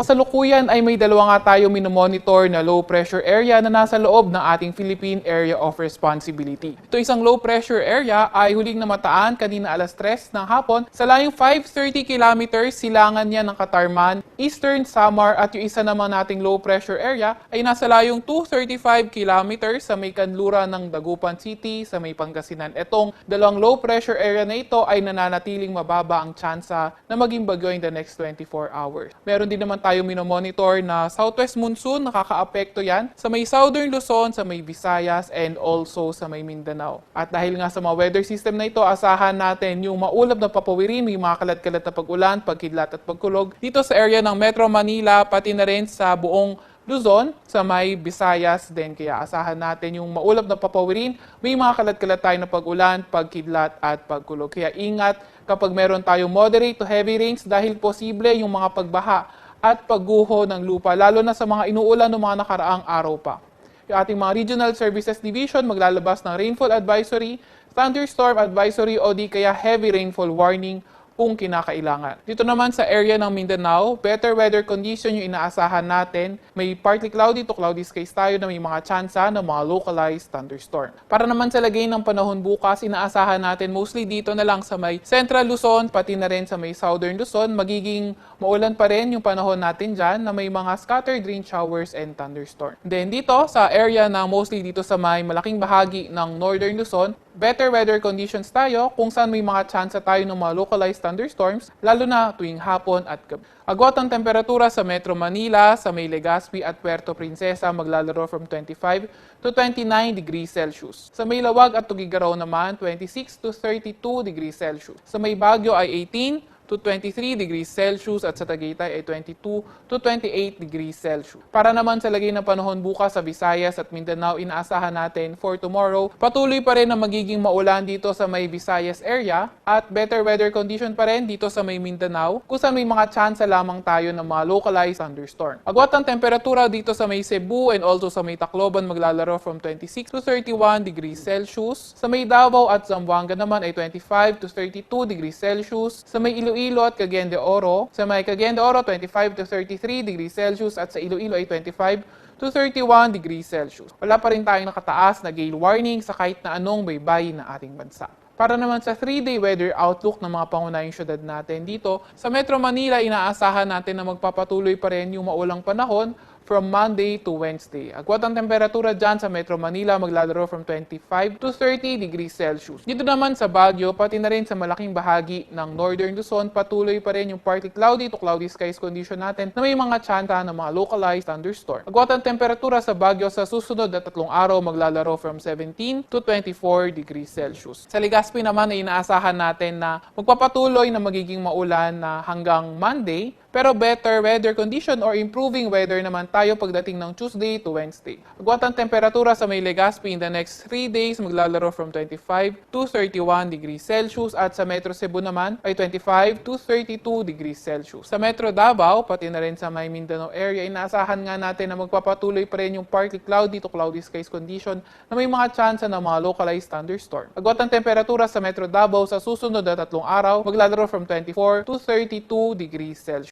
kasalukuyan ay may dalawa nga tayo minomonitor na low pressure area na nasa loob ng ating Philippine Area of Responsibility. Ito isang low pressure area ay huling namataan kanina alas 3 ng hapon sa layong 530 kilometers silangan niya ng Katarman, Eastern Samar at yung isa naman nating low pressure area ay nasa layong 235 kilometers sa may kanluran ng Dagupan City sa may Pangasinan. Itong dalawang low pressure area na ito ay nananatiling mababa ang tsansa na maging bagyo in the next 24 hours. Meron din naman tayo minomonitor na southwest monsoon, nakakaapekto yan sa may southern Luzon, sa may Visayas, and also sa may Mindanao. At dahil nga sa mga weather system na ito, asahan natin yung maulap na papawirin, may mga kalat-kalat na pag-ulan, pagkidlat at pagkulog dito sa area ng Metro Manila, pati na rin sa buong Luzon, sa may Visayas din. Kaya asahan natin yung maulap na papawirin, may mga kalat-kalat tayo na pag-ulan, pagkidlat at pagkulog. Kaya ingat kapag meron tayong moderate to heavy rains dahil posible yung mga pagbaha at pagguho ng lupa, lalo na sa mga inuulan ng mga nakaraang araw pa. Yung ating mga Regional Services Division maglalabas ng rainfall advisory, thunderstorm advisory o di kaya heavy rainfall warning kung kinakailangan. Dito naman sa area ng Mindanao, better weather condition yung inaasahan natin. May partly cloudy to cloudy skies tayo na may mga tsansa ng mga localized thunderstorm. Para naman sa lagay ng panahon bukas, inaasahan natin mostly dito na lang sa may Central Luzon, pati na rin sa may Southern Luzon. Magiging maulan pa rin yung panahon natin dyan na may mga scattered rain showers and thunderstorm. Then dito sa area na mostly dito sa may malaking bahagi ng Northern Luzon, better weather conditions tayo kung saan may mga tsansa tayo ng mga localized thunderstorms, lalo na tuwing hapon at gabi. Agwat ang temperatura sa Metro Manila, sa may Legazpi at Puerto Princesa maglalaro from 25 to 29 degrees Celsius. Sa may Lawag at Tugigaraw naman, 26 to 32 degrees Celsius. Sa may Baguio ay 18 to 23 degrees Celsius at sa Tagaytay ay 22 to 28 degrees Celsius. Para naman sa lagay ng panahon bukas sa Visayas at Mindanao, inaasahan natin for tomorrow, patuloy pa rin na magiging maulan dito sa may Visayas area at better weather condition pa rin dito sa may Mindanao kung saan may mga tsansa lamang tayo ng mga localized thunderstorm. Agwat ang temperatura dito sa may Cebu and also sa may Tacloban maglalaro from 26 to 31 degrees Celsius. Sa may Davao at Zamboanga naman ay 25 to 32 degrees Celsius. Sa may Iloilo at Cagayan de Oro, sa may Cagayan de Oro 25 to 33 degrees Celsius at sa Iloilo ay 25 to 31 degrees Celsius. Wala pa rin tayong nakataas na gale warning sa kahit na anong baybayin ng ating bansa. Para naman sa 3-day weather outlook ng mga pangunahing syudad natin dito, sa Metro Manila inaasahan natin na magpapatuloy pa rin yung maulang panahon from Monday to Wednesday. Agwat ang temperatura dyan sa Metro Manila maglalaro from 25 to 30 degrees Celsius. Dito naman sa Baguio, pati na rin sa malaking bahagi ng Northern Luzon, patuloy pa rin yung partly cloudy to cloudy skies condition natin na may mga tsansa ng mga localized thunderstorm. Agwat ang temperatura sa Baguio sa susunod na 3 araw maglalaro from 17 to 24 degrees Celsius. Sa Legazpi naman ay inaasahan natin na magpapatuloy na magiging maulan na hanggang Monday, pero better weather condition or improving weather naman tayo pagdating ng Tuesday to Wednesday. Agwat ang temperatura sa may Legazpi in the next 3 days maglalaro from 25 to 31 degrees Celsius at sa Metro Cebu naman ay 25 to 32 degrees Celsius. Sa Metro Davao, pati na rin sa may Mindanao area, inaasahan nga natin na magpapatuloy pa rin yung partly cloudy to cloudy skies condition na may mga tsansa ng mga localized thunderstorm. Agwat ang temperatura sa Metro Davao sa susunod na 3 araw maglalaro from 24 to 32 degrees Celsius.